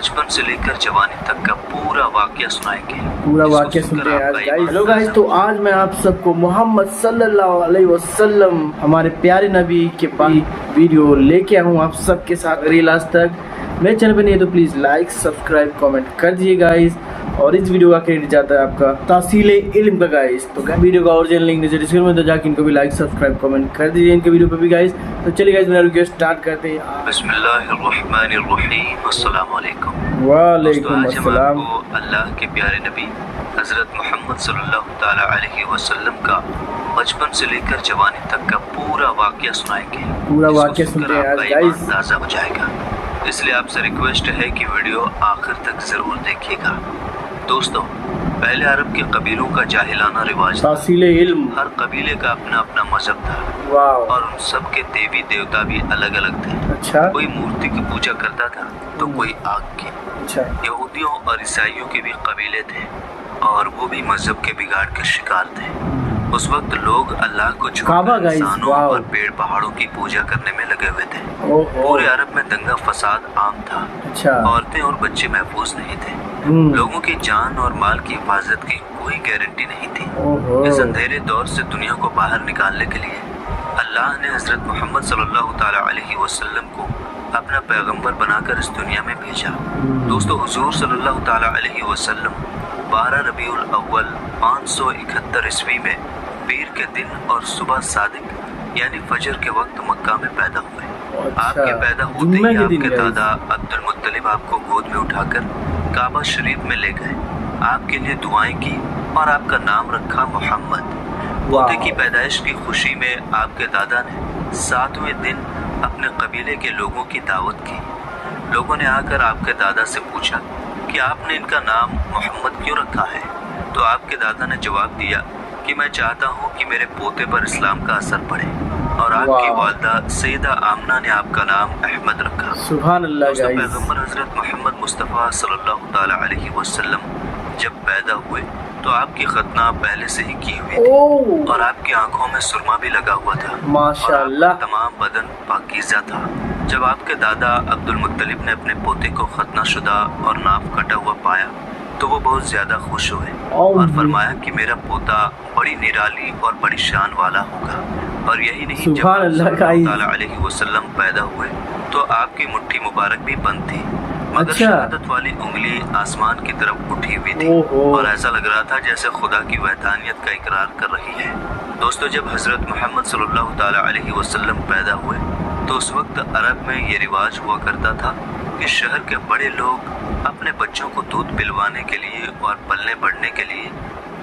बचपन से लेकर जवानी तक का पूरा वाकया सुनाएंगे। पूरा वाकया सुनते हैं आज गाइस। हेलो गाइस, तो आज मैं आप सबको मोहम्मद सल्लल्लाहु अलैहि वसल्लम हमारे प्यारे नबी के पास वीडियो लेके आया हूँ आप सबके साथ। अगर ये लास्ट तक मेरे चैनल पे नहीं है तो प्लीज़ लाइक सब्सक्राइब कमेंट कर दीजिए गाइस। और इस वीडियो का क्रेडिट जाता है आपका तासीले इल्म का गाइस। तो वीडियो का ओरिजिनल लिंक नीचे डिस्क्रिप्शन में, तो जाके इनको भी लाइक सब्सक्राइब कमेंट कर दीजिए इनके वीडियो पे भी गाइस। तो चलिए गाइस, मेरा वीडियो स्टार्ट करते हैं। बिस्मिल्लाहिर्रहमानिर्रहीम, अस्सलाम वालेकुम। वालेकुम अस्सलाम। आपको अल्लाह के प्यारे नबी हज़रत मोहम्मद सल्लल्लाहु ताला अलैहि वसल्लम का बचपन से लेकर जवानी तक का पूरा वाकया सुनाएंगे। पूरा वाकया सुनते हैं आज गाइस। अंदाजा हो जाएगा, इसलिए आपसे रिक्वेस्ट है कि वीडियो आखिर तक जरूर देखिएगा। दोस्तों, पहले अरब के कबीलों का जाहिलाना रिवाज था। तासीले इल्म। हर कबीले का अपना अपना मजहब था वाह। और उन सब के देवी देवता भी अलग अलग थे। अच्छा कोई मूर्ति की पूजा करता था तो कोई आग की। अच्छा। यहूदियों और ईसाइयों के भी कबीले थे और वो भी मजहब के बिगाड़ के शिकार थे। उस वक्त लोग अल्लाह को छोड़कर इंसानों और पेड़ पहाड़ों की पूजा करने में लगे हुए थे। पूरे अरब में दंगा फसाद आम था। अच्छा। औरतें और बच्चे महफूज नहीं थे। लोगों की जान और माल की हिफाजत की कोई गारंटी नहीं थी। इस अंधेरे दौर से दुनिया को बाहर निकालने के लिए अल्लाह ने हजरत मोहम्मद सल्लल्लाहु ताला अलैहि वसल्लम को अपना पैगंबर बनाकर इस दुनिया में भेजा। दोस्तों, हुजूर सल्लल्लाहु ताला अलैहि वसल्लम 12 रबीउल अव्वल 571 ईस्वी में पीर के दिन और सुबह सादिक यानी फजर के वक्त मक्का में पैदा हुए। आपके पैदा होते ही आपके दादा अब्दुल मुत्तलिब आपको गोद में उठाकर काबा शरीफ में ले गए, आपके लिए दुआएं की और आपका नाम रखा मोहम्मद। पोते की पैदाइश की खुशी में आपके दादा ने 7वें दिन अपने कबीले के लोगों की दावत की। लोगों ने आकर आपके दादा से पूछा कि आपने इनका नाम मोहम्मद क्यों रखा है? तो आपके दादा ने जवाब दिया कि मैं चाहता हूँ कि मेरे पोते पर इस्लाम का असर पड़े। और आपकी वालदा सैयदा आमना ने आपका नाम अहमद रखा। सुभान अल्लाह गाइस। पैगंबर हजरत मोहम्मद मुस्तफ़ा सल्लल्लाहु ताला अलैहि वसल्लम जब पैदा हुए तो आपकी खतना पहले से ही की हुई थी और आपकी आंखों में सुरमा भी लगा हुआ था। माशाअल्लाह। तमाम बदन पाकीज़ा था। जब आपके दादा अब्दुल मुत्तलिब ने अपने पोते को खतना शुदा और नाफ कटा हुआ पाया तो वो बहुत ज्यादा खुश हुए और फरमाया कि मेरा पोता बड़ी निराली और बड़ी शान वाला होगा। और यही नहीं, जब सल्लल्लाहु ताला अलैहि वसल्लम पैदा हुए तो आपकी मुट्ठी मुबारक भी बंद थी, मगर शहादत वाली उंगली आसमान की तरफ उठी हुई थी और ऐसा लग रहा था जैसे खुदा की वहदानियत का इकरार कर रही है। दोस्तों, जब हजरत मोहम्मद सल्लल्लाहु ताला अलैहि वसल्लम पैदा हुए तो उस वक्त अरब में ये रिवाज हुआ करता था कि शहर के बड़े लोग अपने बच्चों को दूध पिलवाने के लिए और पलने बढ़ने के लिए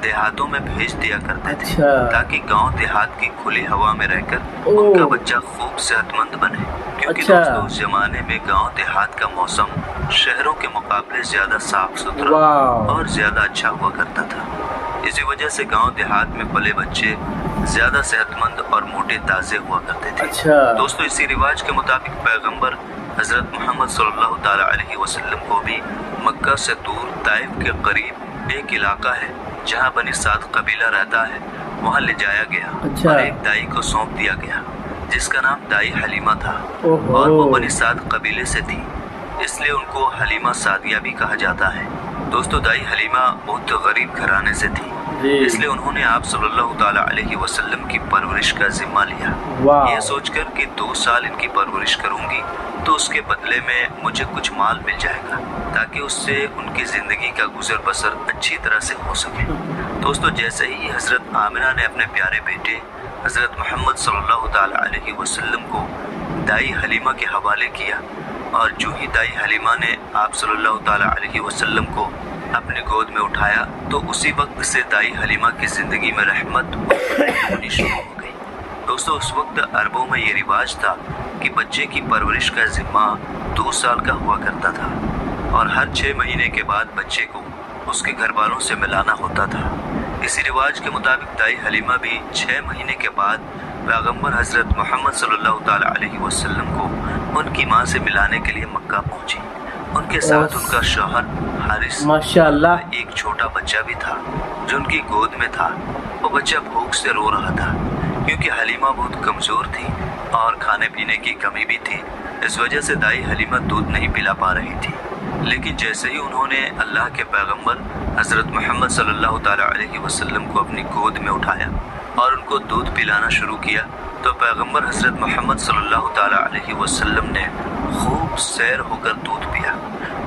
देहातों में भेज दिया करते थे, ताकि गांव देहात की खुली हवा में रहकर उनका बच्चा खूब सेहतमंद बने। क्योंकि दोस्तों, उस जमाने में गांव देहात का मौसम शहरों के मुकाबले ज्यादा साफ सुथरा और ज्यादा अच्छा हुआ करता था। इसी वजह से गांव देहात में पले बच्चे ज्यादा सेहतमंद और मोटे ताजे हुआ करते थे। दोस्तों, इसी रिवाज के मुताबिक पैगंबर हजरत मोहम्मद सल्लल्लाहु ताला अलैहि वसल्लम को भी मक्का से दूर ताइफ के करीब एक इलाका है जहां बनी साद कबीला रहता है, वहां ले जाया गया और एक दाई को सौंप दिया गया जिसका नाम दाई हलीमा था और वो बनी साद कबीले से थी, इसलिए उनको हलीमा सादिया भी कहा जाता है। दोस्तों, दाई हलीमा बहुत गरीब घराने से थी, इसलिए उन्होंने आप सल्लल्लाहु ताला अलैहि वसल्लम की परवरिश का जिम्मा लिया, ये सोचकर कि 2 साल इनकी परवरिश करूंगी तो उसके बदले में मुझे कुछ माल मिल जाएगा ताकि उससे उनकी जिंदगी का गुजर बसर अच्छी तरह से हो सके। दोस्तों, जैसे ही हजरत आमिना ने अपने प्यारे बेटे हजरत मोहम्मद सल्लल्लाहु ताला अलैहि वसल्लम को दाई हलीमा के हवाले किया और जो ही दाई हलीमा ने आप सल्लल्लाहु ताला अलैहि वसल्लम को अपनी गोद में उठाया तो उसी वक्त से दाई हलीमा की जिंदगी में रहमत होनी शुरू हो गई। दोस्तों, उस वक्त अरबों में ये रिवाज था कि बच्चे की परवरिश का जिम्मा 2 साल का हुआ करता था और हर 6 महीने के बाद बच्चे को उसके घर वालों से मिलाना होता था। इसी रिवाज के मुताबिक दाई हलीमा भी 6 महीने के बाद पैगंबर हजरत मोहम्मद सल्लल्लाहु ताला अलैहि वसल्लम को उनकी माँ से मिलाने के लिए मक्का पहुंची। उनके साथ उनका शौहर हारिस माशाअल्लाह एक छोटा बच्चा भी था जो उनकी गोद में था। वो बच्चा भूख से रो रहा था क्योंकि हलीमा बहुत कमजोर थी और खाने पीने की कमी भी थी। इस वजह से दाई हलीमा दूध नहीं पिला पा रही थी। लेकिन जैसे ही उन्होंने अल्लाह के पैगंबर हज़रत मोहम्मद सल्लल्लाहु ताला अलैहि वसल्लम को अपनी गोद में उठाया और उनको दूध पिलाना शुरू किया, तो पैगंबर हज़रत मोहम्मद सल्लल्लाहु ताला अलैहि वसल्लम ने खूब सैर होकर दूध पिया।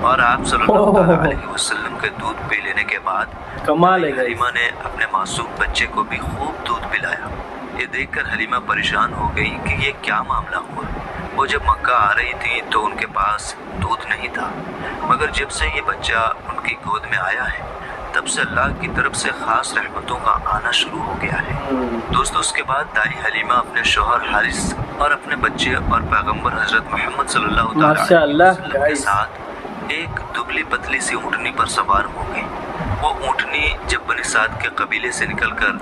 और आप सल्लल्लाहु ताला अलैहि वसल्लम के दूध पी लेने के बाद कमाल है हलीमा ने अपने मासूम बच्चे को भी खूब दूध पिलाया। ये देखकर हलीमा परेशान हो गई कि ये क्या मामला हुआ। वो जब मक्का आ रही थी तो उनके पास दूध नहीं था, मगर जब से ये बच्चा उनकी गोद में आया है तब से अल्लाह की तरफ से खास रहमतों का आना शुरू हो गया है। दोस्तों, उसके बाद दाई हलीमा अपने शौहर हारिस और अपने बच्चे और पैगंबर हजरत मोहम्मद सल्लल्लाहु अलैहि वसल्लम के साथ एक दुबली पतली सी ऊँटनी पर सवार हो गई। वो ऊँटनी जब बनी साद के कबीले से निकलकर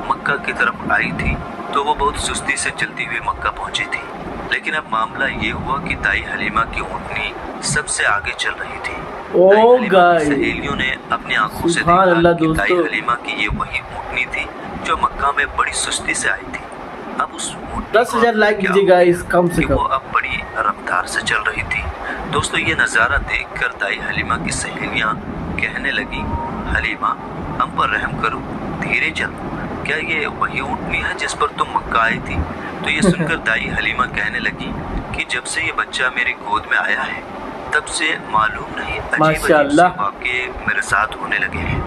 मक्का की तरफ आई थी तो वो बहुत सुस्ती से चलती हुई मक्का पहुंची थी। लेकिन अब मामला ये हुआ कि दाई हलीमा की ऊँटनी सबसे आगे चल रही थी। सहेलियों ने अपनी आंखों से देखा कि दाई हलीमा की ये वही ऊँटनी थी जो मक्का में बड़ी सुस्ती से आई थी। अब उस 10,000 लाइक कीजिएगा इस कम से कम। वो अब बड़ी रफ्तार से चल रही थी। दोस्तों, ये नज़ारा देखकर दाई हलीमा की सहेलियां कहने लगी, हलीमा हम पर रहम करो, धीरे चलो, क्या ये वही ऊँटनी है जिस पर तुम मक्का आई थी? तो ये सुनकर दाई हलीमा कहने लगी कि जब से ये बच्चा मेरी गोद में आया है तब से मालूम नहीं अजीब वाक़े मेरे साथ होने लगे हैं।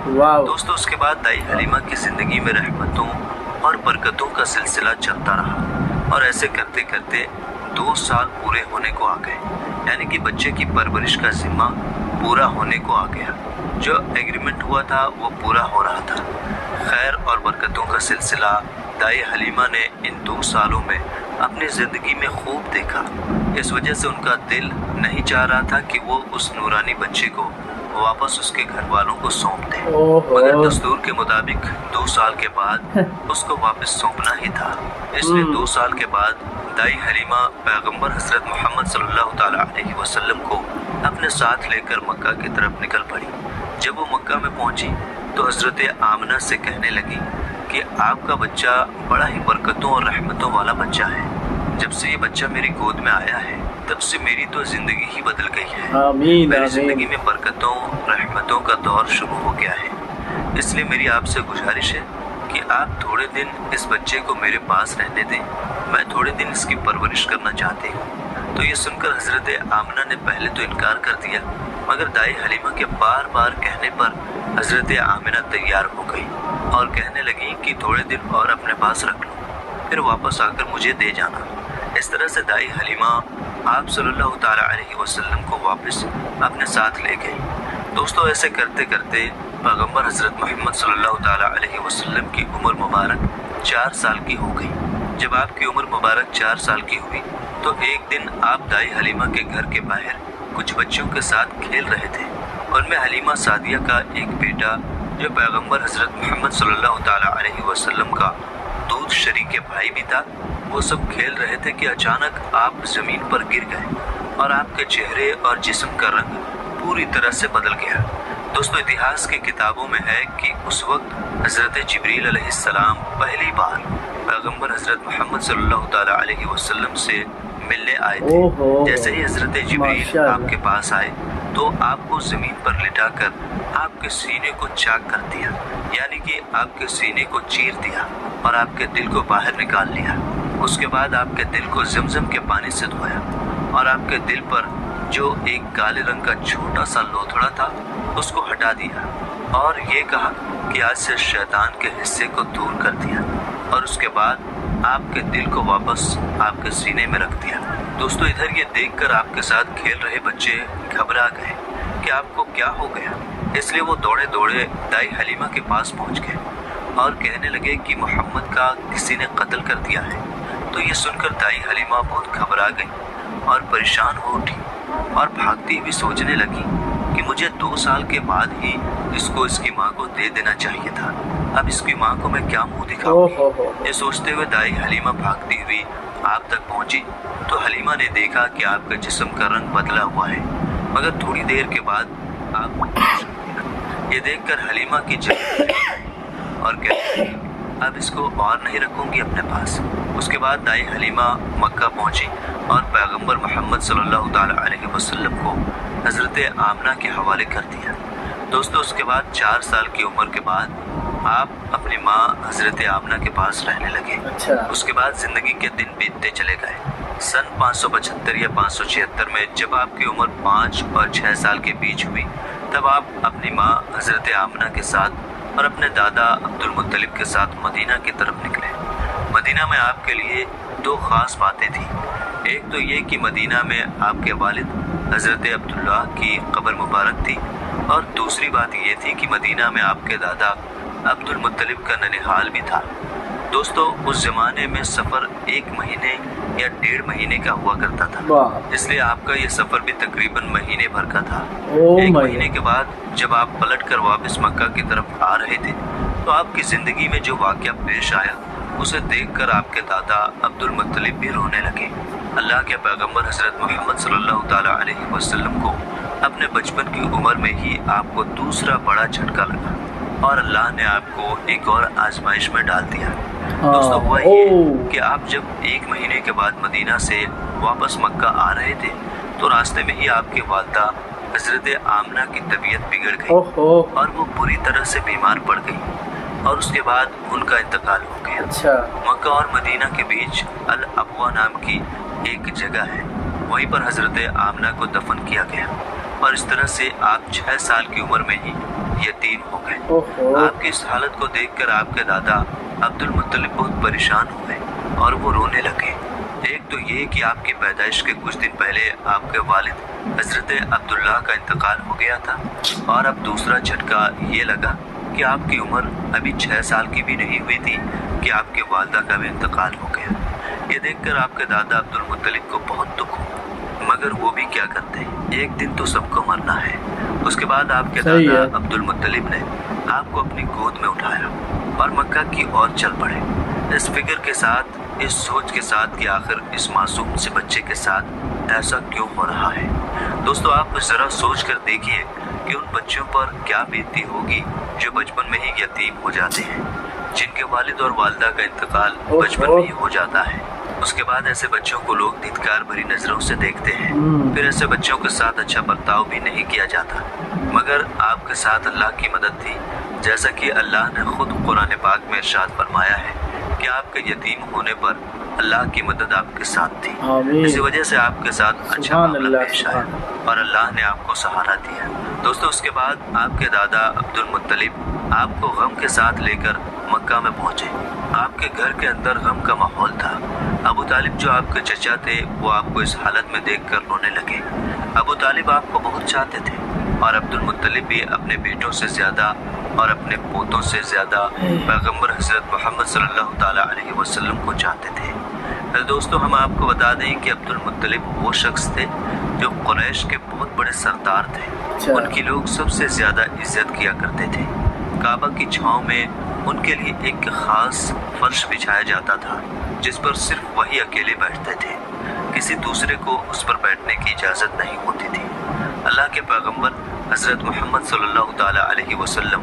दोस्तों, उसके बाद दाई हलीमा की ज़िंदगी में रहमतों और बरकतों का सिलसिला चलता रहा और ऐसे करते करते 2 साल पूरे होने को आ गए, यानी कि बच्चे की परवरिश का जिम्मा पूरा होने को आ गया। जो एग्रीमेंट हुआ था वो पूरा हो रहा था। खैर और बरकतों का सिलसिला दाई हलीमा ने इन 2 सालों में अपनी ज़िंदगी में खूब देखा। इस वजह से उनका दिल नहीं चाह रहा था कि वो उस नूरानी बच्चे को वापस उसके घर वालों को सौंप दे, मगर दस्तूर के मुताबिक 2 साल के बाद उसको वापस सौंपना ही था। इसलिए 2 साल के बाद दाई हलीमा पैगंबर हज़रत मोहम्मद सल्लल्लाहु ताला अलैहि वसल्लम को अपने साथ लेकर मक्का की तरफ निकल पड़ी। जब वो मक्का में पहुंची तो हज़रत आमना से कहने लगी कि आपका बच्चा बड़ा ही बरकतों और रहमतों वाला बच्चा है। जब से ये बच्चा मेरी गोद में आया है तब से मेरी तो ज़िंदगी ही बदल गई है। मेरी ज़िंदगी में बरकतों रहमतों का दौर शुरू हो गया है। इसलिए मेरी आपसे गुजारिश है कि आप थोड़े दिन इस बच्चे को मेरे पास रहने दें, मैं थोड़े दिन इसकी परवरिश करना चाहती हूँ। तो ये सुनकर हज़रत आमना ने पहले तो इनकार कर दिया, मगर दाई हलीमा के बार बार कहने पर हज़रत आमिना तैयार हो गई और कहने लगी कि थोड़े दिन और अपने पास रख लो, फिर वापस आकर मुझे दे जाना। इस तरह से दाई हलीमा आप सल्लल्लाहु ताला अलैहि वसल्लम को वापस अपने साथ ले गई। दोस्तों, ऐसे करते करते पैगंबर हज़रत मोहम्मद सल्लल्लाहु ताला अलैहि वसल्लम की उम्र मुबारक 4 साल की हो गई। जब आपकी उम्र मुबारक 4 साल की हुई तो एक दिन आप दाई हलीमा के घर के बाहर कुछ बच्चों के साथ खेल रहे थे। उनमें हलीमा सादिया का एक बेटा जो पैगंबर हज़रत मोहम्मद सल्लल्लाहु ताला अलैहि वसल्लम का दूध शरीक भाई भी था। वो सब खेल रहे थे कि अचानक आप ज़मीन पर गिर गए और आपके चेहरे और जिस्म का रंग पूरी तरह से बदल गया। दोस्तों, इतिहास की किताबों में है कि उस वक्त हज़रत जिब्रील अलैहिस्सलाम पहली बार पैगंबर हज़रत मोहम्मद सल्लल्लाहु ताला अलैहि वसल्लम से मिलने आए थे। जैसे ही हज़रत जिब्रील आपके पास आए तो आपको ज़मीन पर लिटाकर आपके सीने को चाक कर दिया, यानी कि आपके सीने को चीर दिया और आपके दिल को बाहर निकाल लिया। उसके बाद आपके दिल को ज़मज़म के पानी से धोया और आपके दिल पर जो एक काले रंग का छोटा सा लोथड़ा था उसको हटा दिया और ये कहा कि आज से शैतान के हिस्से को दूर कर दिया और उसके बाद आपके दिल को वापस आपके सीने में रख दिया। दोस्तों, इधर ये देखकर आपके साथ खेल रहे बच्चे घबरा गए कि आपको क्या हो गया। इसलिए वो दौड़े दौड़े दाई हलीमा के पास पहुंच गए और कहने लगे कि मोहम्मद का किसी ने कत्ल कर दिया है। तो ये सुनकर दाई हलीमा बहुत घबरा गई और परेशान हो उठी और भागती हुई सोचने लगी कि मुझे 2 साल के बाद ही इसको इसकी माँ को दे देना चाहिए था। अब इसकी माँ को मैं क्या मुंह दिखाऊंगी। ये सोचते हुए दाई हलीमा भागती हुई आप तक पहुंची तो हलीमा ने देखा कि आपका जिस्म का रंग बदला हुआ है, मगर थोड़ी देर के बाद आप ये देखकर हलीमा की जान और कहती अब इसको और नहीं रखूंगी अपने पास। उसके बाद दाई हलीमा मक्का पहुंची और पैगंबर मोहम्मद सल्लल्लाहु ताला अलैहि वसल्लम को हज़रत आमना के हवाले कर दिया। दोस्तों उसके बाद 4 साल की उम्र के बाद आप अपनी माँ हज़रत आमना के पास रहने लगे। अच्छा। उसके बाद ज़िंदगी के दिन बीतते चले गए। सन 575 या 576 में जब आपकी उम्र 5 और 6 साल के बीच हुई, तब आप अपनी माँ हज़रत आमना के साथ और अपने दादा अब्दुल मुत्तलिब के साथ मदीना की तरफ निकले। मदीना में आपके लिए 2 ख़ास बातें थी। एक तो ये कि मदीना में आपके वालिद हज़रत अब्दुल्ला की कब्र मुबारक थी, और दूसरी बात ये थी कि मदीना में आपके दादा अब्दुल मुत्तलिब का ननिहाल भी था। दोस्तों उस ज़माने में सफ़र 1 महीने या 1.5 महीने का हुआ करता था, इसलिए आपका ये सफ़र भी तकरीबन महीने भर का था। 1 महीने के बाद जब आप पलट कर वापस मक्का की तरफ आ रहे थे, तो आपकी ज़िंदगी में जो वाक़या पेश आया उसे देखकर आपके दादा अब्दुल मुत्तलिब भी रोने लगे। अल्लाह के पैगंबर हज़रत मोहम्मद सल्लल्लाहु ताला अलैहि वसल्लम को अपने बचपन की उम्र में ही आपको दूसरा बड़ा झटका लगा और अल्लाह ने आपको एक और आजमाइश में डाल दिया। दोस्तों हुआ ये कि आप जब 1 महीने के बाद मदीना से वापस मक्का आ रहे थे, तो रास्ते में ही आपकी वालिदा हज़रत आमना की तबीयत बिगड़ गई और वो बुरी तरह से बीमार पड़ गई, और उसके बाद उनका इंतकाल हो गया। अच्छा। मक्का और मदीना के बीच अल अबवा नाम की एक जगह है, वहीं पर हज़रत आमना को दफन किया गया, और इस तरह से आप 6 साल की उम्र में ही यतीम हो गए। आपकी इस हालत को देखकर आपके दादा अब्दुल मुत्तलिब बहुत परेशान हुए और वो रोने लगे। एक तो ये कि आपकी पैदाइश के कुछ दिन पहले आपके वालिद हज़रत अब्दुल्ला का इंतकाल हो गया था, और अब दूसरा झटका ये लगा कि आपकी उम्र अभी 6 साल की भी नहीं हुई थी कि आपके वालिदा का भी इंतकाल हो गया। ये देखकर आपके दादा अब्दुल मुत्तलिब को बहुत दुख हुआ, मगर वो भी क्या करते, एक दिन तो सबको मरना है। उसके बाद आपके दादा अब्दुल मुत्तलिब ने आपको अपनी गोद में उठाया और मक्का की ओर चल पड़े, इस फिक्र के साथ, इस सोच के साथ कि आखिर इस मासूम से बच्चे के साथ ऐसा क्यों हो रहा है। दोस्तों आप ज़रा सोच कर देखिए कि उन बच्चों पर क्या बीतती होगी जो बचपन में ही यतीम हो जाते हैं, जिनके वालिद और वालिदा का इंतकाल बचपन में ही हो जाता है। उसके बाद ऐसे बच्चों को लोग धिक्कार भरी नज़रों से देखते हैं, फिर ऐसे बच्चों के साथ अच्छा बर्ताव भी नहीं किया जाता। मगर आपके साथ अल्लाह की मदद थी, जैसा कि अल्लाह ने खुद कुरान पाक में इरशाद फरमाया है कि आपके यतीम होने पर अल्लाह की मदद आपके साथ थी। इसी वजह से आपके साथ अच्छा मामला पेश आया और अल्लाह ने आपको सहारा दिया। दोस्तों उसके बाद आपके दादा अब्दुल मुत्तलिब आपको गम के साथ लेकर मक्का में पहुंचे। आपके घर के अंदर गम का माहौल था। अबू तालिब जो आपके चचा थे, वो आपको इस हालत में देखकर रोने लगे। अबू तालिब आपको बहुत चाहते थे, और अब्दुल मुत्तलिब भी अपने बेटों से ज़्यादा और अपने पोतों से ज़्यादा पैगंबर हज़रत मोहम्मद सल्लल्लाहु ताला अलैहि वसल्लम को चाहते थे। दोस्तों हम आपको बता दें कि अब्दुल मुत्तलिब वो शख्स थे जो कुरैश के बहुत बड़े सरदार थे। उनकी लोग सबसे ज़्यादा इज्जत किया करते थे। काबा की छाँव में उनके लिए एक ख़ास फर्श बिछाया जाता था, जिस पर सिर्फ वही अकेले बैठते थे। किसी दूसरे को उस पर बैठने की इजाज़त नहीं होती थी। अल्लाह के पैगंबर हज़रत मोहम्मद सल्लल्लाहु ताला अलैहि वसल्लम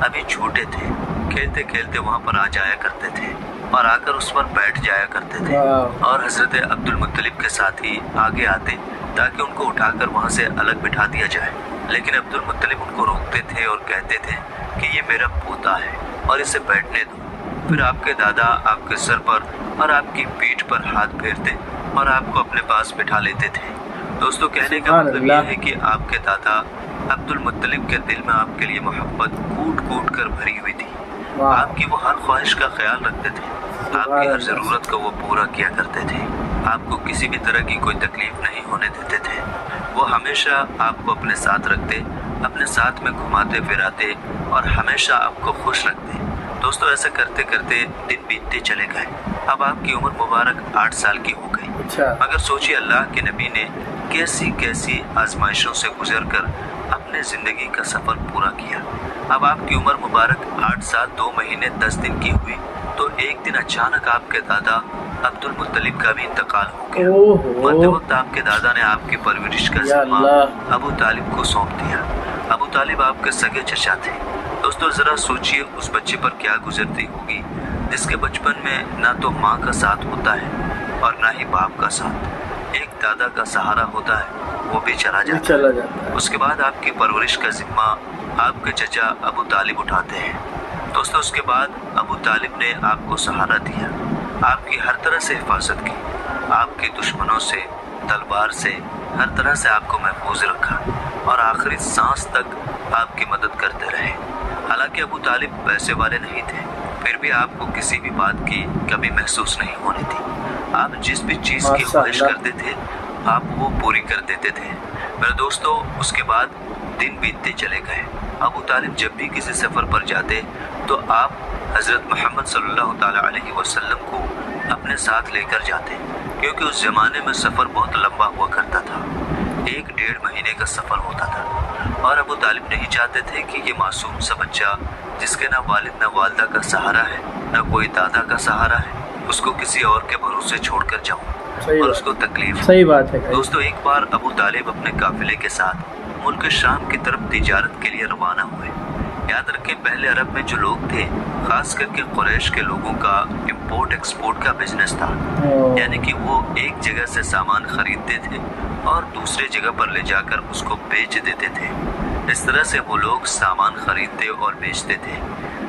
अभी छोटे थे, खेलते खेलते वहाँ पर आ जाया करते थे और आकर उस पर बैठ जाया करते थे, और हज़रत अब्दुल मुत्तलिब के साथ ही आगे आते ताकि उनको उठाकर वहाँ से अलग बिठा दिया जाए। लेकिन अब्दुल मुत्तलिब उनको रोकते थे और कहते थे कि ये मेरा पोता है और इसे बैठने दो। फिर आपके दादा आपके सर पर और आपकी पीठ पर हाथ फेरते और आपको अपने पास बिठा लेते थे। दोस्तों कहने का मतलब यह है कि आपके दादा अब्दुल मुत्तलिब के दिल में आपके लिए मोहब्बत कूट कूट कर भरी हुई थी। आपकी वो हर ख्वाहिश का ख्याल रखते थे, आपकी हर ज़रूरत को वो पूरा किया करते थे। आपको किसी भी तरह की कोई तकलीफ नहीं होने देते थे। वो हमेशा आपको अपने साथ रखते, अपने साथ में घुमाते फिराते और हमेशा आपको खुश रखते। दोस्तों ऐसा करते करते दिन बीतते चले गए। अब आपकी उम्र मुबारक 8 साल की हो गई। मगर सोचिए अल्लाह के नबी ने कैसी कैसी आजमाइशों से गुजरकर अपने ज़िंदगी का सफ़र पूरा किया। अब आपकी उम्र मुबारक 8 साल 2 महीने 10 दिन की हुई तो एक दिन अचानक आपके दादा अब्दुल मुत्तलिब का भी इंतकाल हो गया। मरते वक्त आपके दादा ने आपकी परवरिश का ज़िम्मा अबू तालिब को सौंप दिया। अबू तालिब आपके सगे चचा थे। दोस्तों ज़रा सोचिए उस बच्चे पर क्या गुजरती होगी जिसके बचपन में ना तो माँ का साथ होता है और ना ही बाप का साथ। एक दादा का सहारा होता है वो भी चला जाता है। उसके बाद आपकी परवरिश का जिम्मा आपके चचा अबू तालिब उठाते हैं। दोस्तों उसके बाद अबू तालिब ने आपको सहारा दिया, आपकी हर तरह से हिफाजत की, आपके दुश्मनों से, तलवार से, हर तरह से आपको महफूज रखा और आखिरी सांस तक आपकी मदद करते रहे। हालांकि अबू तालिब पैसे वाले नहीं थे, फिर भी आपको किसी भी बात की कमी महसूस नहीं होनी थी। आप जिस भी चीज़ की ख्वाहिश करते थे आप वो पूरी कर देते थे। मेरे दोस्तों उसके बाद दिन बीतते चले गए। अबू तालिब जब भी किसी सफ़र पर जाते तो आप हज़रत मोहम्मद सल्लल्लाहु ताला अलैहि वसल्लम को अपने साथ लेकर जाते, क्योंकि उस ज़माने में सफ़र बहुत लंबा हुआ करता था, 1-1.5 महीने का सफ़र होता था। और अबू तालिब नहीं चाहते थे कि ये मासूम सा बच्चा जिसके ना वालिद ना वालदा का सहारा है, ना कोई दादा का सहारा है, उसको किसी और के भरोसे छोड़कर जाऊं और उसको तकलीफ। सही बात है दोस्तों एक बार अबू तालिब अपने काफिले के साथ मुल्क शाम की तरफ तिजारत के लिए रवाना हुए। याद रखें पहले अरब में जो लोग थे, खास करके कुरैश के लोगों का इंपोर्ट एक्सपोर्ट का बिजनेस था, यानी कि वो एक जगह से सामान खरीदते थे और दूसरे जगह पर ले जाकर उसको बेच देते थे। इस तरह से वो लोग सामान खरीदते और बेचते थे।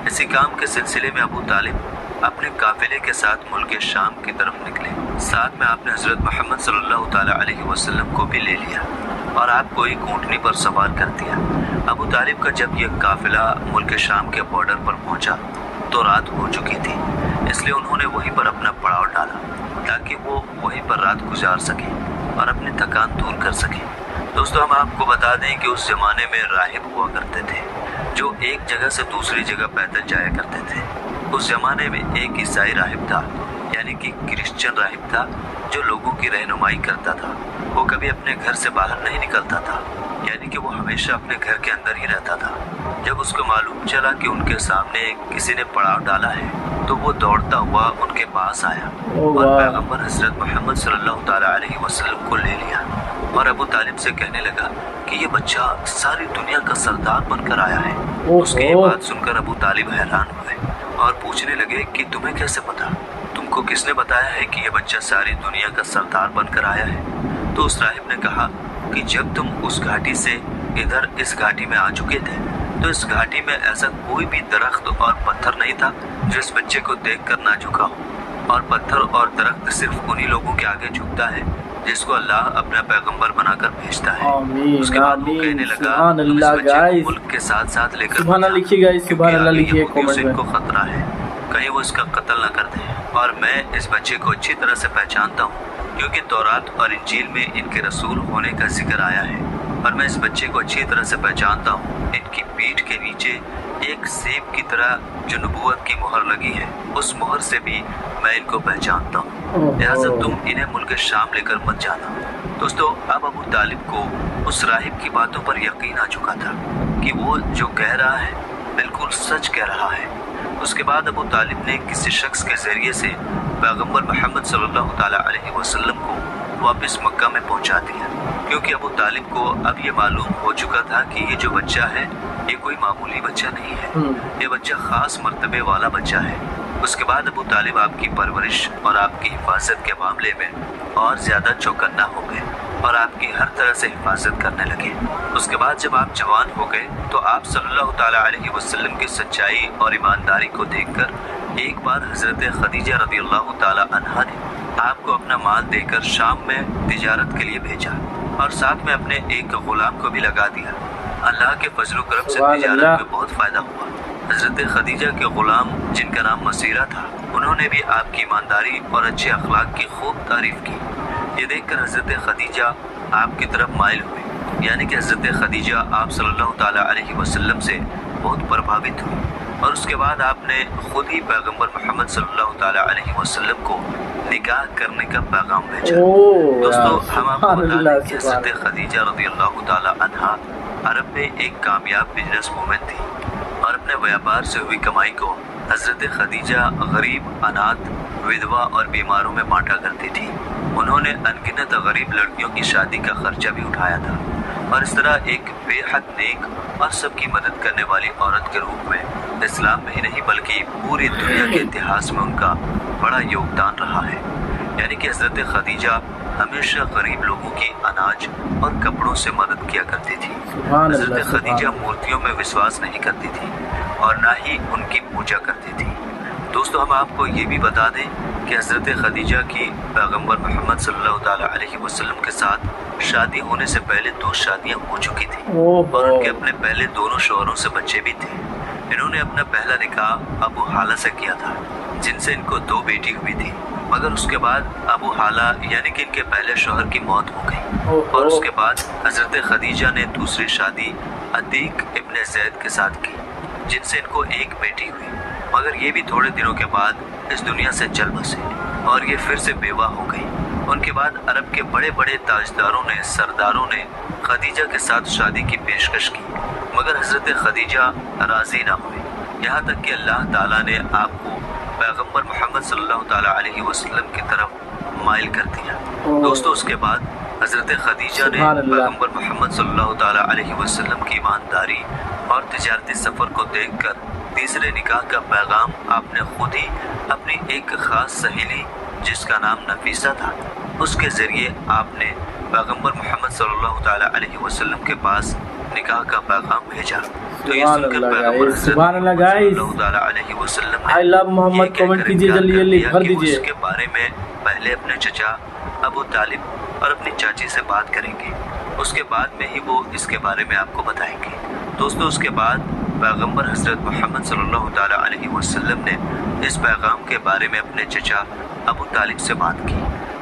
इसी काम के सिलसिले में अबू तालिब अपने काफिले के साथ मुल्क शाम की तरफ निकले। साथ में आपने हज़रत मोहम्मद सल्लल्लाहु ताला अलैहि वसल्लम को भी ले लिया और आपको एक ऊँटनी पर सवार कर दिया। अबू तालिब का जब यह काफिला मुल्क शाम के बॉर्डर पर पहुंचा तो रात हो चुकी थी, इसलिए उन्होंने वहीं पर अपना पड़ाव डाला ताकि वो वहीं पर रात गुजार सके और अपनी थकान दूर कर सके। दोस्तों हम आपको बता दें कि उस ज़माने में राहिब हुआ करते थे जो एक जगह से दूसरी जगह पैदल जाया करते थे। उस ज़माने में एक ईसाई राहिब था, यानी कि क्रिश्चियन राहिब था, जो लोगों की रहनुमाई करता था। वो कभी अपने घर से बाहर नहीं निकलता था, यानी कि वो हमेशा अपने घर के अंदर ही रहता था। जब उसको मालूम चला कि उनके सामने किसी ने पड़ाव डाला है तो वो दौड़ता हुआ उनके पास आया और पैगंबर हज़रत मोहम्मद सल्लल्लाहु ताला अलैहि वसल्लम को ले लिया और अबू तालिब से कहने लगा कि ये बच्चा सारी दुनिया का सरदार बनकर आया है। उसकी ये बात सुनकर अबू तालिब हैरान हुए और पूछने लगे कि तुम्हें कैसे पता, तुमको किसने बताया है कि ये बच्चा सारी दुनिया का सरदार बनकर आया है? तो उस राहिब ने कहा कि जब तुम उस घाटी से इधर इस घाटी में आ चुके थे तो इस घाटी में ऐसा कोई भी दरख्त और पत्थर नहीं था जो इस बच्चे को देख कर ना झुका हो, और पत्थर और दरख्त सिर्फ उन्हीं लोगों के आगे झुकता है जिसको अल्लाह अपना पैगंबर बनाकर भेजता है। उसके बाद वो कहने लगा तुम इस बच्चे को मुल्क के साथ साथ लेकर सुभान अल्लाह लिखिए, सुभान अल्लाह लिखिए कमेंट में। को खतरा है, कहीं वो इसका कत्ल न कर दे। और मैं इस बच्चे को अच्छी तरह से पहचानता हूँ क्योंकि तौरात और इंजील में इनके रसूल होने का जिक्र आया है, और मैं इस बच्चे को अच्छी तरह से पहचानता हूँ। इनकी पीठ के नीचे एक सेब की तरह जो नबूवत की मोहर लगी है, उस मोहर से भी मैं इनको पहचानता हूँ। लिहाजा तुम इन्हें मुल्क शाम लेकर मत जाना। दोस्तों अब अबू तालिब को उस राहिब की बातों पर यकीन आ चुका था कि वो जो कह रहा है बिल्कुल सच कह रहा है। उसके बाद अबू तालिब ने किसी शख्स के ज़रिए से पैगंबर मोहम्मद सल्लल्लाहु ताला अलैहि वसल्लम को वापस मक्का में पहुंचा दिया, क्योंकि अबू तालिब को अब ये मालूम हो चुका था कि ये जो बच्चा है ये कोई मामूली बच्चा नहीं है, ये बच्चा ख़ास मर्तबे वाला बच्चा है। उसके बाद अबू तालिब आपकी परवरिश और आपकी हिफाजत के मामले में और ज़्यादा चौकन्ना हो गए और आपकी हर तरह से हिफाजत करने लगे। उसके बाद जब आप जवान हो गए तो आप सल्लल्लाहु ताला अलैहि वसल्लम की सच्चाई और ईमानदारी को देखकर एक बार हज़रत खदीजा रज़ियल्लाहु ताला अन्हा ने आपको अपना माल देकर शाम में तिजारत के लिए भेजा और साथ में अपने एक गुलाम को भी लगा दिया। अल्लाह के फजल करम से तिजारत में बहुत फ़ायदा हुआ। हज़रत खदीजा के ग़ुलाम जिनका नाम मसीरा था, उन्होंने भी आपकी ईमानदारी और अच्छे अखलाक की खूब तारीफ़ की। ये देखकर हज़रत खदीजा आपकी तरफ माइल हुई, यानी कि हज़रत खदीजा आप सल्लल्लाहु ताला अलैहि वसल्लम से बहुत प्रभावित हुई और उसके बाद आपने खुद ही पैगंबर मोहम्मद सल्लल्लाहु ताला अलैहि वसल्लम को निकाह करने का पैगाम भेजा। दोस्तों हम आपको बता दें कि हज़रत खदीजा रज़ियल्लाहु ताला अन्हा अरब में एक कामयाब बिजनेस वूमन थी और अपने व्यापार से हुई कमाई को हज़रत खदीजा गरीब, अनाथ, विधवा और बीमारों में बांटा करती थी। उन्होंने अनगिनत गरीब लड़कियों की शादी का खर्चा भी उठाया था और इस तरह एक बेहद नेक और सबकी मदद करने वाली औरत के रूप में इस्लाम में ही नहीं बल्कि पूरी दुनिया के इतिहास में उनका बड़ा योगदान रहा है। यानी कि हज़रत खदीजा हमेशा गरीब लोगों की अनाज और कपड़ों से मदद किया करती थी। सुभान अल्लाह, हजरत खदीजा मूर्तियों में विश्वास नहीं करती थी और ना ही उनकी पूजा करती थी। दोस्तों, हम आपको ये भी बता दें कि हजरत खदीजा की पैगम्बर मोहम्मद सल्लल्लाहु ताला अलैहि वसल्लम के साथ शादी होने से पहले 2 शादियां हो चुकी थी और उनके अपने पहले दोनों शौहरों से बच्चे भी थे। इन्होंने अपना पहला निकाह अबू हाला से किया था, जिनसे इनको 2 बेटी हुई थी, मगर उसके बाद अबू हाला यानी कि इनके पहले शौहर की मौत हो गई और उसके बाद हजरत खदीजा ने दूसरी शादी अतीक इब्न ज़ैद के साथ की, जिनसे इनको 1 बेटी हुई, मगर ये भी थोड़े दिनों के बाद इस दुनिया से चल बसे और ये फिर से बेवा हो गई। उनके बाद अरब के बड़े बड़े ताजदारों ने, सरदारों ने खदीजा के साथ शादी की पेशकश की, मगर हजरत खदीजा राजी ना हुई, यहाँ तक कि अल्लाह ताला ने आपको पैगम्बर मोहम्मद सल्लल्लाहु ताला अलैहि वसल्लम की तरफ माइल कर दिया। दोस्तों, उसके बाद हजरत खदीजा ने पैगम्बर मोहम्मद सल्लल्लाहु ताला अलैहि वसल्लम की ईमानदारी और तिजारती सफ़र को देखकर तीसरे निकाह का पैगाम आपने खुद ही अपनी एक ख़ास सहेली, जिसका नाम नफीसा था, उसके ज़रिए आपने पैगम्बर मोहम्मद सल्लल्लाहु ताला अलैहि वसल्लम के पास निकाह का पैगाम भेजा। तो ये सुनकर पैगम्बर सल्लल्लाहु ताला अलैहि वसल्लम ने आई लव मोहम्मद कमेंट कीजिए, जल्दी जल्दी भर दीजिए। उसके बारे में पहले अपने चचा अबू तालिब और अपनी चाची से बात करेंगे, उसके बाद में ही वो इसके बारे में आपको बताएंगे। दोस्तों, उसके बाद पैगम्बर हज़रत मोहम्मद सल्लल्लाहु ताला अलैहि वसल्लम ने इस पैगाम के बारे में अपने चचा अबू तालिब से बात की,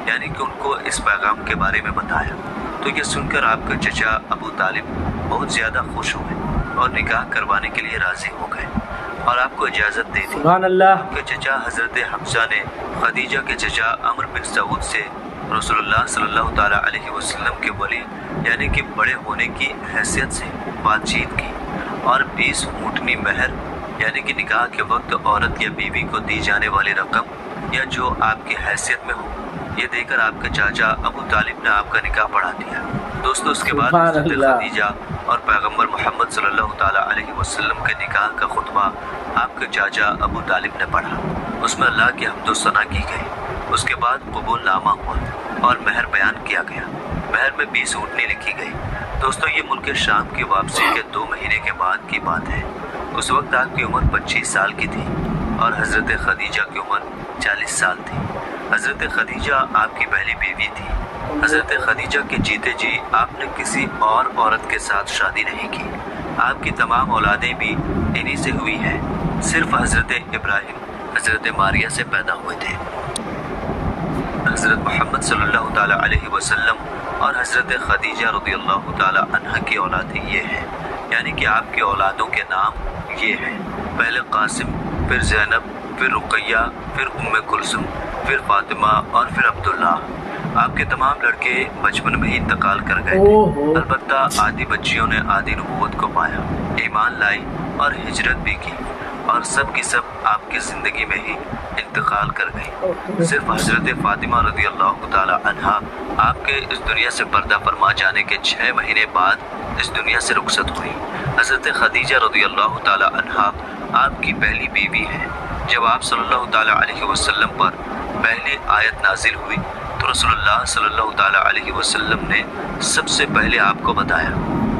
यानी कि उनको इस पैगाम के बारे में बताया। तो ये सुनकर आपके चचा अबू तालिब बहुत ज़्यादा खुश हुए और निकाह करवाने के लिए राज़ी हो गए और आपको इजाज़त दे दी। सुभान अल्लाह। आपके चचा हज़रत हमज़ा ने खदीजा के चचा अमर बिन सऊद से रसूलुल्लाह सल्लल्लाहु ताला अलैहि वसल्लम के वली यानी कि बड़े होने की हैसियत से बातचीत की और 20 ऊँटनी महर यानी कि निकाह के वक्त औरत या बीवी को दी जाने वाली रकम या जो आपकी हैसियत में हो, ये देकर आपके चाचा अबू तालिब ने आपका निकाह पढ़ा दिया। दोस्तों, उसके बाद हज़रत खदीजा और पैगम्बर मोहम्मद सल्लल्लाहु ताला अलैहि वसल्लम के निकाह का खुतबा आपके चाचा अबू तालिब ने पढ़ा। उसमें अल्लाह की हम्द व सना की गई। उसके बाद कबूलनामा हुआ और महर बयान किया गया। महर में 20 ऊँटनी लिखी गई। दोस्तों, ये मुल्क शाम की वापसी के 2 महीने के बाद की बात है। उस वक्त आपकी उम्र 25 साल की थी और हज़रत खदीजा की उम्र 40 साल थी। हज़रत खदीजा आपकी पहली बीवी थी। हज़रत खदीजा के जीते जी आपने किसी और औरत के साथ शादी नहीं की। आपकी तमाम औलादें भी इन्हीं से हुई हैं। सिर्फ हज़रत इब्राहिम हज़रत मारिया से पैदा हुए थे। हज़रत मोहम्मद सल्लल्लाहु ताला अलैहि वसल्लम और हज़रत खदीजा रज़ियल्लाहु ताला अन्हा की औलादें ये हैं, यानी कि आपके औलादों के नाम ये हैं। पहले कासिम, फिर ज़ैनब, फिर रुक़ैया, फिर उम्मे कुलसुम, फिर फातिमा और फिर अब्दुल्ला। आपके तमाम लड़के बचपन में ही इंतकाल कर गए थे। अलबत्ता आदि बच्चियों ने आदि नबूवत को पाया, ईमान लाई और हिजरत भी की और सब की सब आपकी ज़िंदगी में ही इंतकाल कर गई। सिर्फ हज़रत फातिमा रज़ियल्लाहु ताला अन्हा आपके इस दुनिया से पर्दा फरमा जाने के 6 महीने बाद इस दुनिया से रुखसत हुई। हज़रत खदीजा रज़ियल्लाहु ताला अन्हा आपकी पहली बीवी है। जब आप सल्लल्लाहु ताला अलैहि वसल्लम पर पहली आयत नाजिल हुई तो रसूलुल्लाह सल्लल्लाहु ताला अलैहि वसल्लम ने सबसे पहले आपको बताया,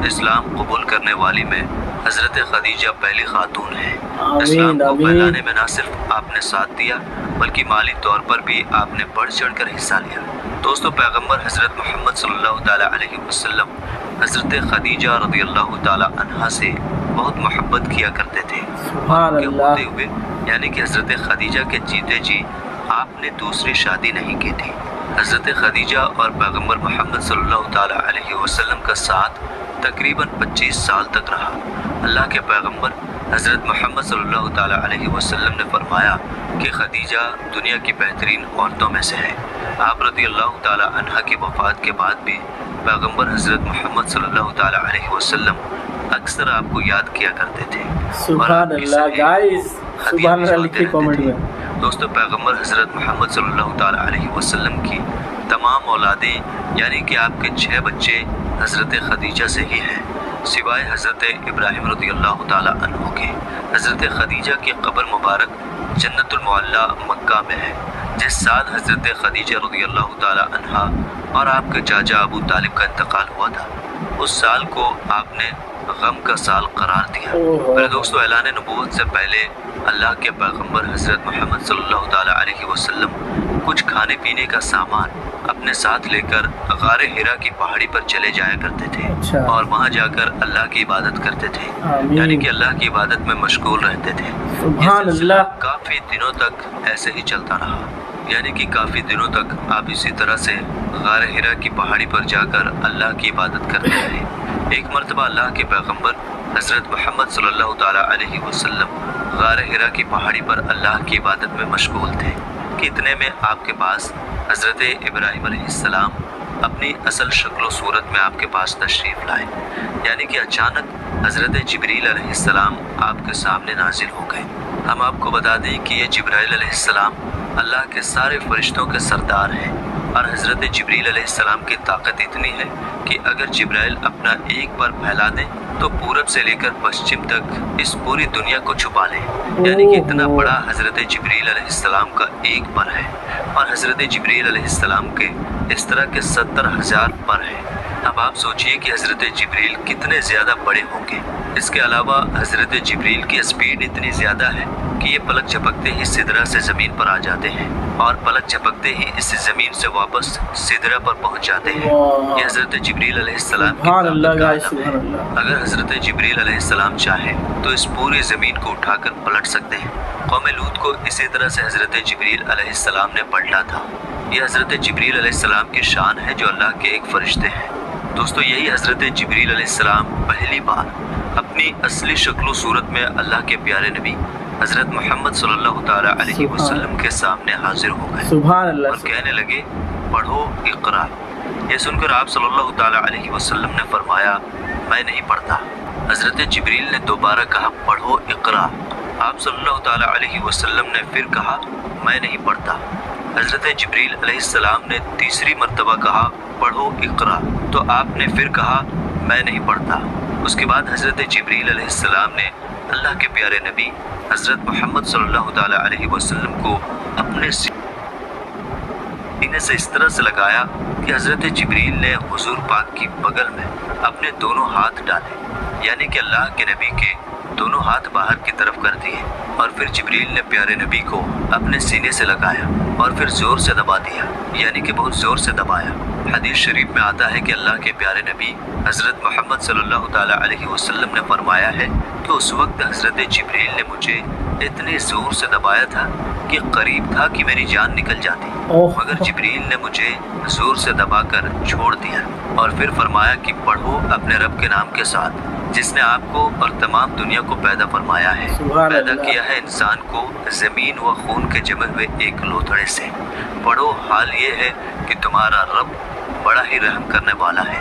इस्लाम कबूल करने वाली में हज़रत खदीजा पहली खातून है। इस्लाम को फैलाने में न सिर्फ आपने साथ दिया बल्कि माली तौर पर भी आपने बढ़ चढ़ कर हिस्सा लिया। दोस्तों, पैगम्बर हज़रत मोहम्मद सल्लल्लाहु ताला अलैहि वसल्लम हज़रत खदीजा रज़ियल्लाहु ताला अन्हा से बहुत मोहब्बत किया करते थे। उनके होते हुए यानी कि हज़रत खदीजा के जीते जी आपने दूसरी शादी नहीं की थी। हज़रत खदीजा और पैगम्बर मोहम्मद सल्लल्लाहु ताला अलैहि वसल्लम का साथ तकरीबन 25 साल तक रहा। अल्लाह के पैगम्बर हज़रत मोहम्मद सल्लल्लाहु ताला अलैहि वसल्लम ने फरमाया कि खदीजा दुनिया की बेहतरीन औरतों में से है। आप रज़ियल्लाहु ताला अन्हा की वफ़ात के बाद भी पैगम्बर हज़रत मोहम्मद सल्लल्लाहु ताला अलैहि वसल्लम अक्सर आपको याद किया करते थे। सुभान अल्लाह गाइस, सुभान अल्लाह लिखिए कमेंट में। दोस्तों, पैगम्बर हज़रत मोहम्मद सल्लल्लाहु ताला अलैहि वसल्लम की तमाम औलादें यानी कि आपके 6 बच्चे हज़रत खदीजा से ही हैं, सिवाय हज़रत इब्राहिम रज़ियल्लाहु ताला अन्हु के। हज़रत खदीजा की कब्र मुबारक जन्नतुल मुअल्ला मक्का में है। जिस साल हज़रत खदीजा रज़ियल्लाहु ताला अन्हा اور آپ کے چاچا ابو طالب کا انتقال ہوا تھا، اس سال کو آپ نے غم کا سال قرار دیا۔ میرے دوستو، اعلان نبوت سے پہلے اللہ کے پیغمبر حضرت محمد صلی اللہ تعالیٰ علیہ وسلم کچھ کھانے پینے کا سامان اپنے ساتھ لے کر غار حرا کی پہاڑی پر چلے جایا کرتے تھے اور وہاں جا کر اللہ کی عبادت کرتے تھے، یعنی کہ اللہ کی عبادت میں مشغول رہتے تھے۔ سبحان اللہ۔ کافی دنوں تک ایسے ہی چلتا رہا، یعنی کہ کافی دنوں تک آپ اسی طرح سے غار حرا کی پہاڑی پر جا کر اللہ کی عبادت کرتے رہے۔ ایک مرتبہ اللہ کے پیغمبر حضرت محمد صلی اللہ تعالیٰ علیہ وسلم غار حرا کی پہاڑی پر اللہ کی عبادت میں مشغول تھے کہ اتنے میں آپ کے پاس حضرت ابراہیم علیہ السلام اپنی اصل شکل و صورت میں آپ کے پاس تشریف لائے، یعنی کہ اچانک حضرت جبریل علیہ السلام آپ کے سامنے نازل ہو گئے۔ ہم آپ کو بتا دیں کہ یہ جبرائیل علیہ السلام اللہ کے سارے فرشتوں کے سردار ہیں، اور حضرت جبریل علیہ السلام کی طاقت اتنی ہے کہ اگر جبرائیل اپنا ایک پر پھیلا دیں تو پورب سے لے کر پشچم تک اس پوری دنیا کو چھپا لیں، یعنی کہ اتنا بڑا حضرت جبریل علیہ السلام کا ایک پر ہے، اور حضرت جبریل علیہ السلام کے اس طرح کے 70,000 پر ہیں۔ اب آپ سوچئے کہ حضرت جبریل کتنے زیادہ بڑے ہوں گے۔ اس کے علاوہ حضرت جبریل کی اسپیڈ اتنی زیادہ ہے کہ یہ پلک جھپکتے ہی سدرہ سے زمین پر آ جاتے ہیں، اور پلک جھپکتے ہی اس زمین سے واپس سدرہ پر پہنچ جاتے ہیں۔ یہ حضرت جبریل علیہ السلام کی طاقت کا عالم ہے۔ اگر حضرت جبریل علیہ السلام چاہیں تو اس پوری زمین کو اٹھا کر پلٹ سکتے ہیں۔ قوم لوط کو اسی طرح سے حضرت جبریل علیہ السلام نے پلٹا تھا۔ یہ حضرت جبریل علیہ السلام کی شان ہے جو اللہ کے ایک فرشتے ہیں۔ دوستو، یہی حضرت جبریل علیہ السلام پہلی بار اپنی اصلی شکل و صورت میں اللہ کے پیارے نبی حضرت محمد صلی اللہ تعالیٰ علیہ وسلم کے سامنے حاضر ہو گئے سبحان اللہ، اور کہنے لگے، پڑھو اقرا۔ یہ سن کر آپ صلی اللہ تعالیٰ علیہ وسلم نے فرمایا، میں نہیں پڑھتا۔ حضرت جبریل نے دوبارہ کہا، پڑھو اقرا۔ آپ صلی اللہ تعالیٰ علیہ وسلم نے پھر کہا، میں نہیں پڑھتا۔ حضرت جبریل علیہ السلام نے تیسری مرتبہ کہا، پڑھو اقرا، تو آپ نے پھر کہا، میں نہیں پڑھتا۔ اس کے بعد حضرت جبریل علیہ السلام نے اللہ کے پیارے نبی حضرت محمد صلی اللہ تعالیٰ علیہ وسلم کو اپنے سینے سے اس طرح سے لگایا کہ حضرت جبریل نے حضور پاک کی بغل میں اپنے دونوں ہاتھ ڈالے، یعنی کہ اللہ کے نبی کے دونوں ہاتھ باہر کی طرف کر دیے، اور پھر جبریل نے پیارے نبی کو اپنے سینے سے لگایا اور پھر زور سے دبا دیا، یعنی کہ بہت زور سے دبایا۔ حدیث شریف میں آتا ہے کہ اللہ کے پیارے نبی حضرت محمد صلی اللہ تعالیٰ علیہ وسلم نے فرمایا ہے کہ اس وقت حضرت جبریل نے مجھے اتنے زور سے دبایا تھا کہ قریب تھا کہ میری جان نکل جاتی، مگر جبریل نے مجھے زور سے دبا کر چھوڑ دیا، اور پھر فرمایا کہ پڑھو اپنے رب کے نام کے ساتھ جس نے آپ کو اور تمام دنیا کو پیدا فرمایا ہے، پیدا کیا ہے انسان کو زمین و خون کے جمے ہوئے ایک لوتھڑے سے۔ پڑھو، حال یہ ہے کہ تمہارا رب بڑا ہی رحم کرنے والا ہے۔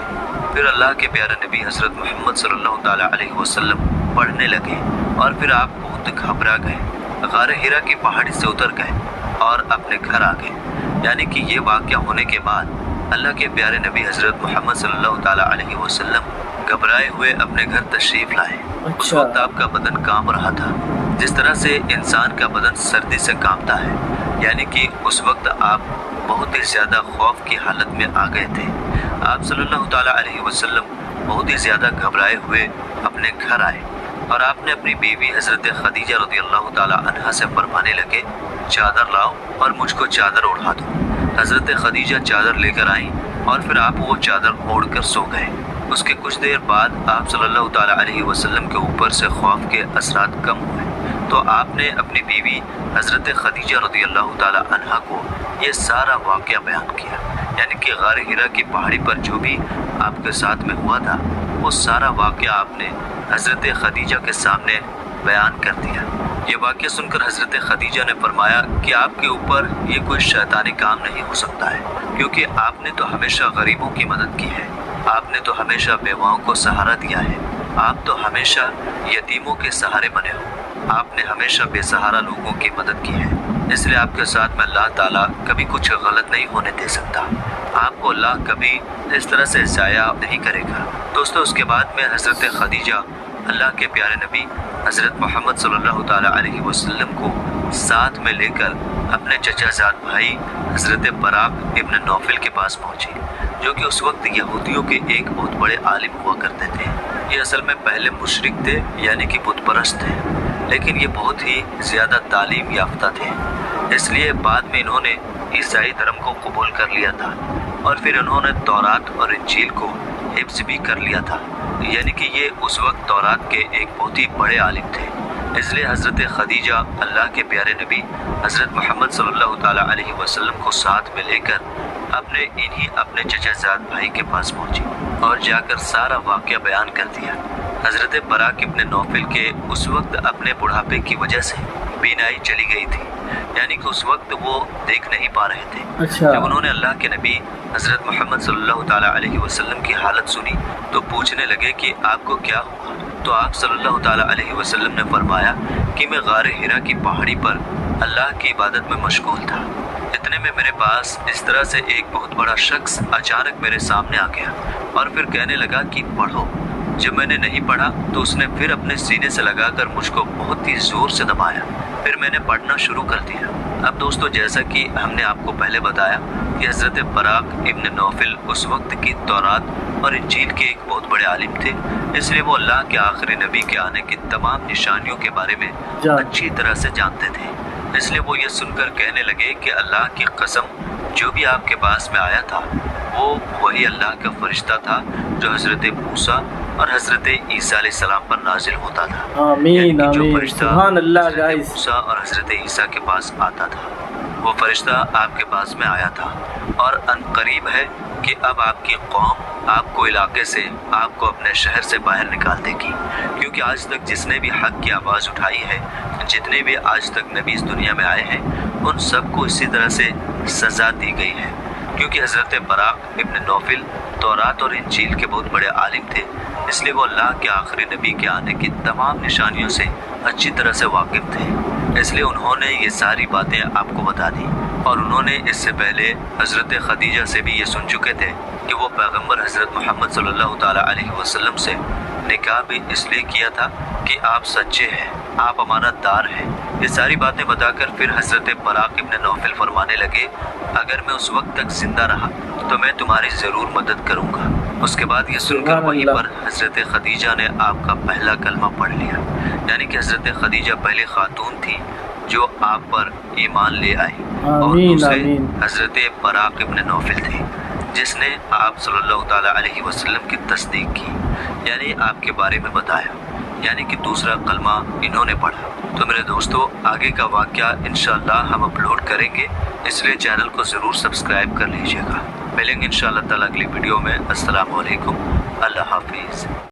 پھر اللہ کے پیارے نبی حضرت محمد صلی اللہ تعالیٰ علیہ وسلم پڑھنے لگے، اور پھر آپ بہت گھبرا گئے، غار حرا کی پہاڑی سے اتر گئے اور اپنے گھر آ گئے۔ یعنی کہ یہ واقعہ ہونے کے بعد اللہ کے پیارے نبی حضرت محمد صلی اللہ تعالیٰ علیہ وسلم گھبرائے ہوئے اپنے گھر تشریف لائے۔ اس وقت آپ کا بدن کانپ رہا تھا جس طرح سے انسان کا بدن سردی سے کانپتا ہے، یعنی کہ اس وقت آپ بہت ہی زیادہ خوف کی حالت میں آ گئے تھے۔ آپ صلی اللہ تعالیٰ علیہ وسلم بہت ہی زیادہ گھبرائے ہوئے اپنے گھر آئے، اور آپ نے اپنی بیوی حضرت خدیجہ رضی اللہ تعالیٰ عنہا سے فرمانے لگے، چادر لاؤ اور مجھ کو چادر اوڑھا دو۔ حضرت خدیجہ چادر لے کر آئیں، اور پھر آپ وہ چادر اوڑھ کر سو گئے۔ اس کے کچھ دیر بعد آپ صلی اللہ تعالیٰ علیہ وسلم کے اوپر سے خوف کے اثرات کم ہوئے، تو آپ نے اپنی بیوی حضرت خدیجہ رضی اللہ تعالیٰ عنہا کو یہ سارا واقعہ بیان کیا، یعنی کہ غار حرا کی پہاڑی پر جو بھی آپ کے ساتھ میں ہوا تھا وہ سارا واقعہ آپ نے حضرت خدیجہ کے سامنے بیان کر دیا۔ یہ واقعہ سن کر حضرت خدیجہ نے فرمایا کہ آپ کے اوپر یہ کوئی شیطانی کام نہیں ہو سکتا ہے، کیونکہ آپ نے تو ہمیشہ غریبوں کی مدد کی ہے، آپ نے تو ہمیشہ بیواؤں کو سہارا دیا ہے، آپ تو ہمیشہ یتیموں کے سہارے بنے ہو، آپ نے ہمیشہ بے سہارا لوگوں کی مدد کی ہے، اس لیے آپ کے ساتھ میں اللہ تعالیٰ کبھی کچھ غلط نہیں ہونے دے سکتا، آپ کو اللہ کبھی اس طرح سے ضائع نہیں کرے گا۔ دوستو، اس کے بعد میں حضرت خدیجہ اللہ کے پیارے نبی حضرت محمد صلی اللہ تعالیٰ علیہ وسلم کو ساتھ میں لے کر अपने चचाजाद भाई हजरत बराक इब्न नौफिल के पास पहुंची, जो कि उस वक्त यहूदियों के एक बहुत बड़े आलिम हुआ करते थे। ये असल में पहले मुशरिक थे, यानी कि बुत परस्त थे, लेकिन ये बहुत ही ज़्यादा तालीम याफ्ता थे। इसलिए बाद में इन्होंने ईसाई धर्म को कबूल कर लिया था और फिर इन्होंने तौरात और इंजील को हिफ्ज़ भी कर लिया था, यानी कि ये उस वक्त तौरात के एक बहुत ही बड़े आलिम थे। इसलिए हज़रत खदीजा अल्लाह के प्यारे नबी हज़रत मोहम्मद सल्लल्लाहु ताला अलैहि वसल्लम को साथ में लेकर अपने चचाजाद भाई के पास पहुंची और जाकर सारा वाक़या बयान कर दिया। हज़रत बराक इब्न नौफिल के उस वक्त अपने बुढ़ापे की वजह से बीनाई चली गई थी, यानी कि उस वक्त वो देख नहीं पा रहे थे। अच्छा। जब उन्होंने अल्लाह के नबी हज़रत मोहम्मद सल्लल्लाहु ताला अलैहि वसल्लम की हालत सुनी तो पूछने लगे कि आपको क्या हुआ। तो आप सल्लल्लाहु ताला अलैहि वसल्लम ने फरमाया कि मैं गारे हिरा की पहाड़ी पर अल्लाह की इबादत में मशगूल था। इतने में मेरे पास इस तरह से एक बहुत बड़ा शख्स अचानक मेरे सामने आ गया और फिर कहने लगा कि पढ़ो। जब मैंने नहीं पढ़ा तो उसने फिर अपने सीने से लगाकर मुझको बहुत ही ज़ोर से दबाया, फिर मैंने पढ़ना शुरू कर दिया। अब दोस्तों, जैसा कि हमने आपको पहले बताया कि हज़रत बराक इब्न नौफिल उस वक्त की तौरात और इंजील के एक बहुत बड़े आलिम थे, इसलिए वो अल्लाह के आखिरी नबी के आने की तमाम निशानियों के बारे में अच्छी तरह से जानते थे। इसलिए वो ये सुनकर कहने लगे कि अल्लाह की कसम, जो भी आपके पास में आया था वो वही अल्लाह का फरिश्ता था जो हज़रत मूसा और हज़रत ईसा अलैहिस्सलाम पर नाजिल होता था। आमीन जो आमीन, फरिश्ता सुभान अल्लाह हज़रत गाइस। मूसा और हज़रत ईसा के पास आता था, वो फरिश्ता आपके पास में आया था और अनकरीब है कि अब आपकी कौम आपको इलाके से, आपको अपने शहर से बाहर निकाल देगी, क्योंकि आज तक जिसने भी हक की आवाज़ उठाई है, जितने भी आज तक नबी इस दुनिया में आए हैं, उन सबको इसी तरह से सज़ा दी गई है। क्योंकि हज़रत बराक इब्न नौफिल तौरात और इंजील के बहुत बड़े आलिम थे, इसलिए वो अल्लाह के आखिरी नबी के आने की तमाम निशानियों से अच्छी तरह से वाकिफ़ थे। इसलिए उन्होंने ये सारी बातें आपको बता दी और उन्होंने इससे पहले हज़रत खदीजा से भी ये सुन चुके थे कि वो पैगम्बर हज़रत मोहम्मद सल्लल्लाहु ताला अलैहि वसल्लम से निकाह भी इसलिए किया था कि आप सच्चे हैं, आप अमानतदार हैं। ये सारी बातें बताकर फिर हज़रत बराक इब्न नौफिल फरमाने लगे, अगर मैं उस वक्त तक जिंदा रहा तो मैं तुम्हारी ज़रूर मदद करूँगा। उसके बाद ये सुनकर वहीं पर हज़रत खदीजा ने आपका पहला कलमा पढ़ लिया, यानी कि हज़रत खदीजा पहले खातून थी जो आप पर ईमान ले आई और दूसरे हज़रत बराक इब्न नौफिल थे जिसने आप सल्लल्लाहु ताला अलैहि वसल्लम की तस्दीक की, यानी आपके बारे में बताया, यानी कि दूसरा कलमा इन्होंने पढ़ा। तो मेरे दोस्तों, आगे का वाक़या इंशाअल्लाह हम अपलोड करेंगे, इसलिए चैनल को ज़रूर सब्सक्राइब कर लीजिएगा। मिलेंगे इंशाअल्लाह ताला अगली वीडियो में। अस्सलामु अलैकुम, अल्लाह हाफिज़।